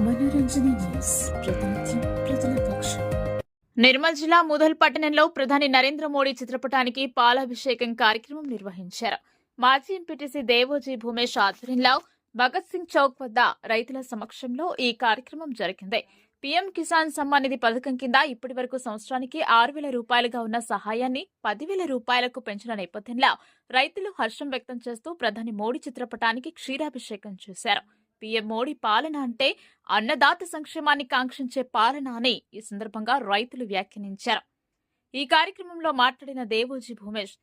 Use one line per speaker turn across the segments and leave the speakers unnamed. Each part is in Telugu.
మనోరంజన న్యూస్ ప్రతినిత్యం ప్రజల పక్షం.
నిర్మల్ జిల్లా ముధల్ పట్టణంలో ప్రధాని నరేంద్ర మోడీ చిత్రపటానికి పాలాభిషేకం కార్యక్రమం నిర్వహించారు. మాజీ ఎంపీటీసీ దేవోజీ భూమేష్ ఆధ్వర్యంలో భగత్ సింగ్ చౌక్ వద్ద రైతుల సమక్షంలో ఈ కార్యక్రమం జరిగింది. పీఎం కిసాన్ సమ్మాన్ నిధి పథకం కింద ఇప్పటి వరకు సంవత్సరానికి 6,000 రూపాయలుగా ఉన్న సహాయాన్ని 10,000 రూపాయలకు పెంచిన నేపథ్యంలో రైతులు హర్షం వ్యక్తం చేస్తూ ప్రధాని మోడీ చిత్రపటానికి క్షీరాభిషేకం చేశారు. పీఎం మోడీ పాలన అంటే అన్నదాత సంక్షేమాన్ని కాంక్షించే పాలన అని ఈ సందర్భంగా రైతులు వ్యాఖ్యానించారు. ఈ కార్యక్రమంలో మాట్లాడిన దేవోజీ భూమేష్,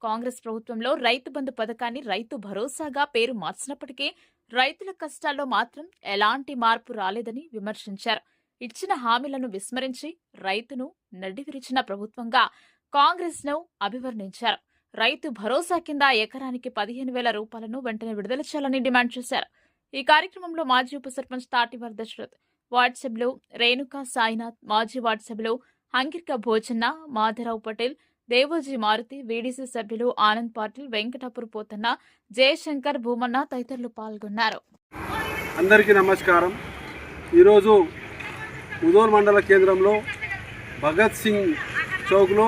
కాంగ్రెస్ ప్రభుత్వంలో రైతు బంధు పథకాన్ని రైతు భరోసాగా పేరు మార్చినప్పటికీ రైతుల కష్టాల్లో మాత్రం ఎలాంటి మార్పు రాలేదని విమర్శించారు. ఇచ్చిన హామీలను విస్మరించి రైతును నడ్డివిరిచిన ప్రభుత్వంగా కాంగ్రెస్ ను అభివర్ణించారు. రైతు భరోసా కింద ఎకరానికి 15,000 రూపాయలను వెంటనే విడుదల చేయాలని డిమాండ్ చేశారు. ఈ కార్యక్రమంలో మాజీ ఉప సర్పంచ్ తాటివర్ దశరథ్, వార్డు సభ్యులు రేణుకా సాయినాథ్, మాజీ వార్డు సభ్యులు హంగిర్క భోజన్న, మాధవరావు పటేల్, దేవోజీ మారుతి, వీడీసీ సభ్యులు ఆనంద్ పాటిల్, వెంకటాపూర్ పోతన్న, జయశంకర్, భూమన్న తదితరులు పాల్గొన్నారు.
అందరికీ నమస్కారం. ఈరోజు ముధోల్ మండల కేంద్రంలో భగత్ సింగ్ చౌక్లో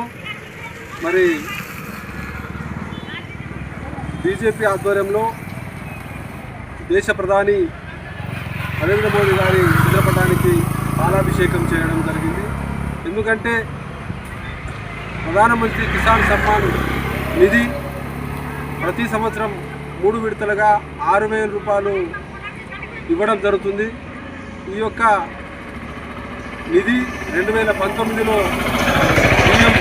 మరి బీజేపీ ఆధ్వర్యంలో దేశ ప్రధాని నరేంద్ర మోడీ గారి చిత్రపటానికి పాలాభిషేకం చేయడం జరిగింది. ఎందుకంటే ప్రధానమంత్రి కిసాన్ సమ్మాన్ నిధి ప్రతి సంవత్సరం 3 విడతలుగా 6,000 రూపాయలు ఇవ్వడం జరుగుతుంది. ఈ యొక్క నిధి 2019లో పీఎం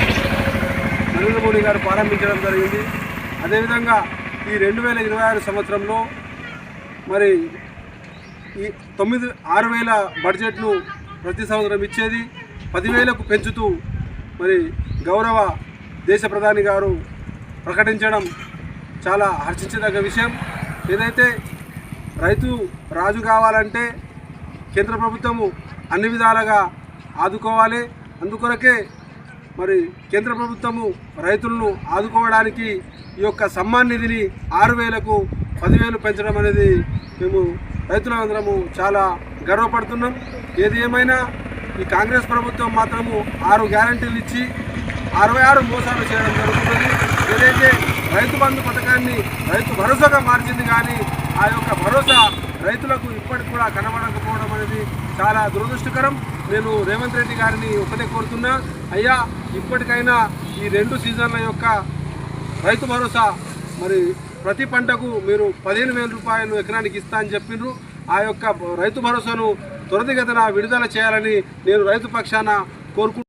నరేంద్ర మోడీ గారు ప్రారంభించడం జరిగింది. అదేవిధంగా ఈ 2026 సంవత్సరంలో మరి ఈ 6,000 బడ్జెట్ను ప్రతి సంవత్సరం ఇచ్చేది 10,000కు పెంచుతూ మరి గౌరవ దేశ ప్రధాని గారు ప్రకటించడం చాలా హర్షించదగ్గ విషయం. ఏదైతే రైతు రాజు కావాలంటే కేంద్ర ప్రభుత్వము అన్ని విధాలుగా ఆదుకోవాలి. అందుకొరకే మరి కేంద్ర ప్రభుత్వము రైతులను ఆదుకోవడానికి ఈ యొక్క సమ్మాన్ నిధిని 6,000కు 10,000 పెంచడం అనేది మేము రైతులందరము చాలా గర్వపడుతున్నాం. ఏది ఏమైనా ఈ కాంగ్రెస్ ప్రభుత్వం మాత్రము 6 గ్యారంటీలు ఇచ్చి 66 మోసాలు చేయడం జరుగుతుంది. ఏదైతే రైతు బంధు పథకాన్ని రైతు భరోసాగా మార్చింది, కానీ ఆ యొక్క భరోసా రైతులకు ఇప్పటికి కూడా కనబడకపోవడం అనేది చాలా దురదృష్టకరం. నేను రేవంత్ రెడ్డి గారిని ఒకటే కోరుతున్నా, అయ్యా ఇప్పటికైనా ఈ 2 సీజన్ల యొక్క రైతు భరోసా మరి ప్రతి పంటకు మీరు 15,000 రూపాయలు ఎకరానికి ఇస్తా అని చెప్పిండ్రు. ఆ యొక్క రైతు భరోసాను త్వరితగతిన విడుదల చేయాలని నేను రైతు పక్షాన కోరుకుంటున్నాను.